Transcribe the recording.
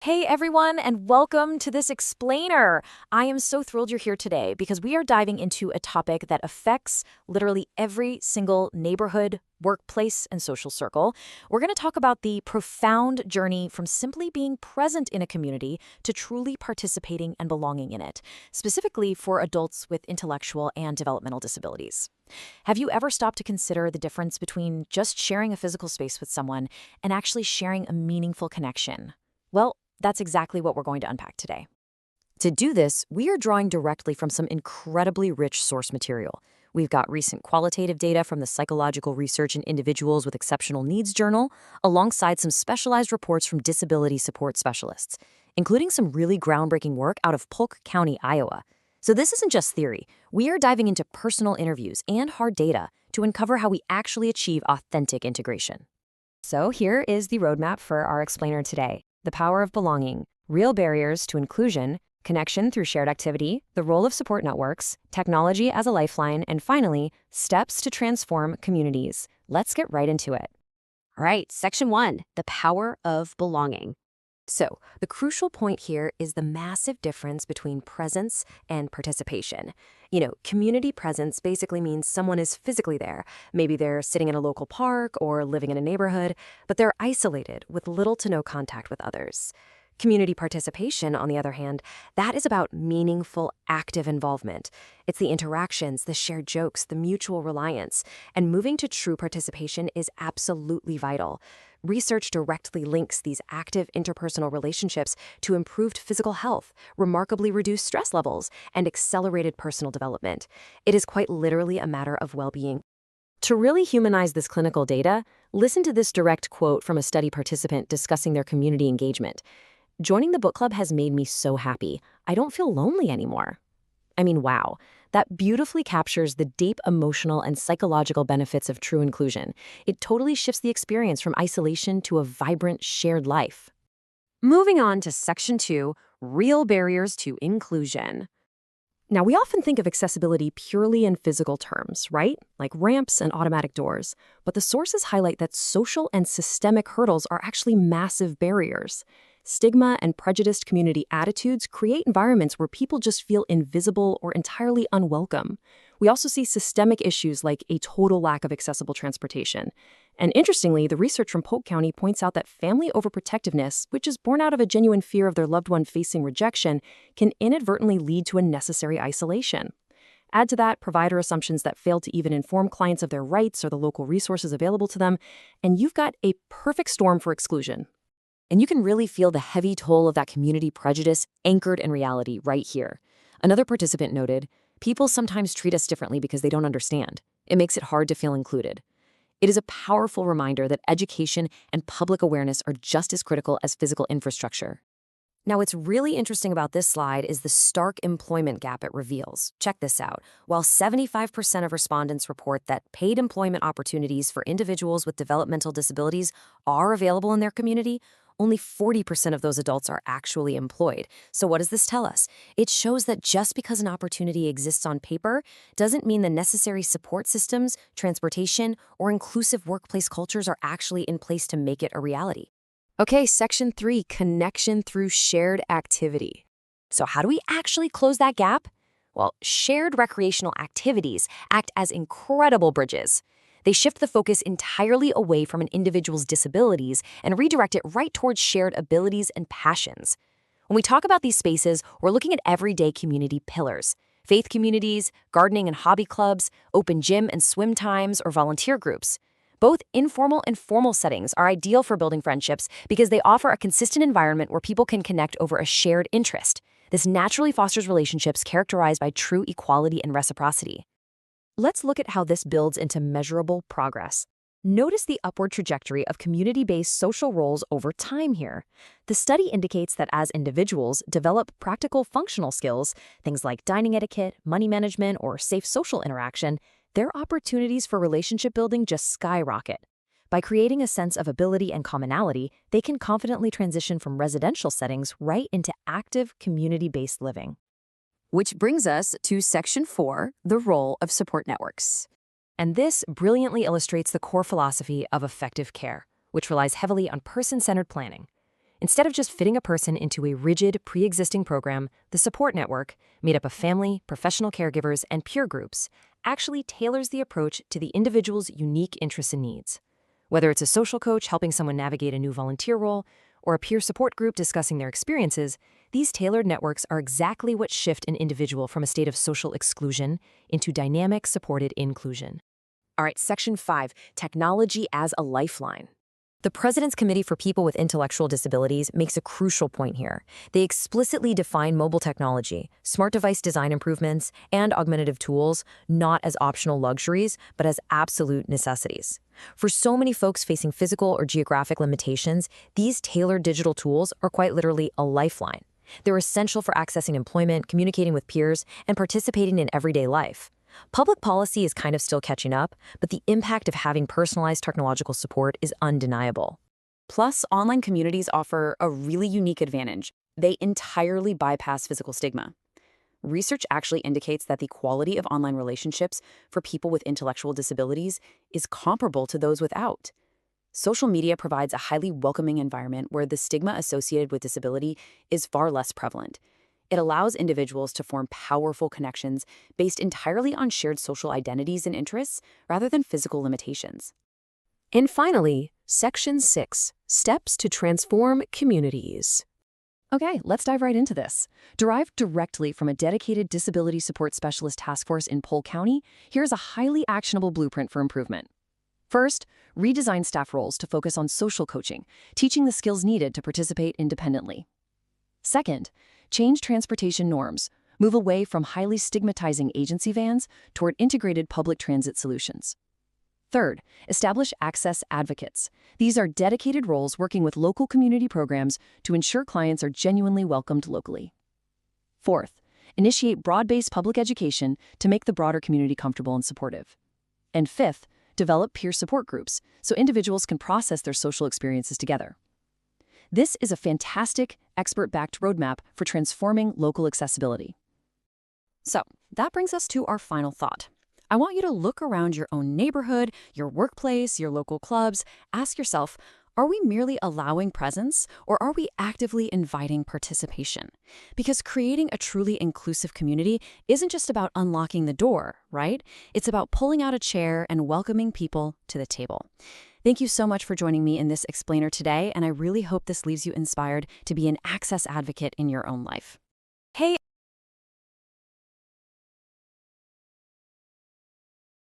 Hey everyone, and welcome to this explainer. I am so thrilled you're here today because we are diving into a topic that affects literally every single neighborhood, workplace, and social circle. We're going to talk about the profound journey from simply being present in a community to truly participating and belonging in it, specifically for adults with intellectual and developmental disabilities. Have you ever stopped to consider the difference between just sharing a physical space with someone and actually sharing a meaningful connection? Well, that's exactly what we're going to unpack today. To do this, we are drawing directly from some incredibly rich source material. We've got recent qualitative data from the Psychological Research in Individuals with Exceptional Needs Journal, alongside some specialized reports from disability support specialists, including some really groundbreaking work out of Polk County, Iowa. So this isn't just theory. We are diving into personal interviews and hard data to uncover how we actually achieve authentic integration. So here is the roadmap for our explainer today. The power of belonging, real barriers to inclusion, connection through shared activity, the role of support networks, technology as a lifeline, and finally, steps to transform communities. Let's get right into it. All right, section 1, the power of belonging. So, the crucial point here is the massive difference between presence and participation. Community presence basically means someone is physically there. Maybe they're sitting in a local park or living in a neighborhood, but they're isolated with little to no contact with others. Community participation, on the other hand, that is about meaningful, active involvement. It's the interactions, the shared jokes, the mutual reliance. And moving to true participation is absolutely vital. Research directly links these active interpersonal relationships to improved physical health, remarkably reduced stress levels, and accelerated personal development. It is quite literally a matter of well-being. To really humanize this clinical data, listen to this direct quote from a study participant discussing their community engagement. "Joining the book club has made me so happy. I don't feel lonely anymore." I mean, wow. That beautifully captures the deep emotional and psychological benefits of true inclusion. It totally shifts the experience from isolation to a vibrant, shared life. Moving on to section 2, real barriers to inclusion. Now, we often think of accessibility purely in physical terms, right? Like ramps and automatic doors. But the sources highlight that social and systemic hurdles are actually massive barriers. Stigma and prejudiced community attitudes create environments where people just feel invisible or entirely unwelcome. We also see systemic issues like a total lack of accessible transportation. And interestingly, the research from Polk County points out that family overprotectiveness, which is born out of a genuine fear of their loved one facing rejection, can inadvertently lead to unnecessary isolation. Add to that provider assumptions that fail to even inform clients of their rights or the local resources available to them, and you've got a perfect storm for exclusion. And you can really feel the heavy toll of that community prejudice anchored in reality right here. Another participant noted, "People sometimes treat us differently because they don't understand. It makes it hard to feel included." It is a powerful reminder that education and public awareness are just as critical as physical infrastructure. Now, what's really interesting about this slide is the stark employment gap it reveals. Check this out. While 75% of respondents report that paid employment opportunities for individuals with developmental disabilities are available in their community, only 40% of those adults are actually employed. So what does this tell us? It shows that just because an opportunity exists on paper doesn't mean the necessary support systems, transportation, or inclusive workplace cultures are actually in place to make it a reality. Okay, section 3, connection through shared activity. So how do we actually close that gap? Well, shared recreational activities act as incredible bridges. They shift the focus entirely away from an individual's disabilities and redirect it right towards shared abilities and passions. When we talk about these spaces, we're looking at everyday community pillars: faith communities, gardening and hobby clubs, open gym and swim times, or volunteer groups. Both informal and formal settings are ideal for building friendships because they offer a consistent environment where people can connect over a shared interest. This naturally fosters relationships characterized by true equality and reciprocity. Let's look at how this builds into measurable progress. Notice the upward trajectory of community-based social roles over time here. The study indicates that as individuals develop practical functional skills, things like dining etiquette, money management, or safe social interaction, their opportunities for relationship building just skyrocket. By creating a sense of ability and commonality, they can confidently transition from residential settings right into active community-based living. Which brings us to section 4, the role of support networks. And this brilliantly illustrates the core philosophy of effective care, which relies heavily on person-centered planning. Instead of just fitting a person into a rigid, pre-existing program, the support network, made up of family, professional caregivers, and peer groups, actually tailors the approach to the individual's unique interests and needs. Whether it's a social coach helping someone navigate a new volunteer role, or a peer support group discussing their experiences, these tailored networks are exactly what shift an individual from a state of social exclusion into dynamic, supported inclusion. All right, Section 5, Technology as a Lifeline. The President's Committee for People with Intellectual Disabilities makes a crucial point here. They explicitly define mobile technology, smart device design improvements, and augmentative tools not as optional luxuries, but as absolute necessities. For so many folks facing physical or geographic limitations, these tailored digital tools are quite literally a lifeline. They're essential for accessing employment, communicating with peers, and participating in everyday life. Public policy is kind of still catching up, but the impact of having personalized technological support is undeniable. Plus, online communities offer a really unique advantage. They entirely bypass physical stigma. Research actually indicates that the quality of online relationships for people with intellectual disabilities is comparable to those without. Social media provides a highly welcoming environment where the stigma associated with disability is far less prevalent. It allows individuals to form powerful connections based entirely on shared social identities and interests rather than physical limitations. And finally, Section 6, Steps to Transform Communities. Okay, let's dive right into this. Derived directly from a dedicated disability support specialist task force in Polk County, here's a highly actionable blueprint for improvement. First, redesign staff roles to focus on social coaching, teaching the skills needed to participate independently. Second, change transportation norms, move away from highly stigmatizing agency vans toward integrated public transit solutions. Third, establish access advocates. These are dedicated roles working with local community programs to ensure clients are genuinely welcomed locally. Fourth, initiate broad-based public education to make the broader community comfortable and supportive. And fifth, develop peer support groups so individuals can process their social experiences together. This is a fantastic, expert-backed roadmap for transforming local accessibility. So, that brings us to our final thought. I want you to look around your own neighborhood, your workplace, your local clubs. Ask yourself, are we merely allowing presence, or are we actively inviting participation? Because creating a truly inclusive community isn't just about unlocking the door, right? It's about pulling out a chair and welcoming people to the table. Thank you so much for joining me in this explainer today, and I really hope this leaves you inspired to be an access advocate in your own life. Hey,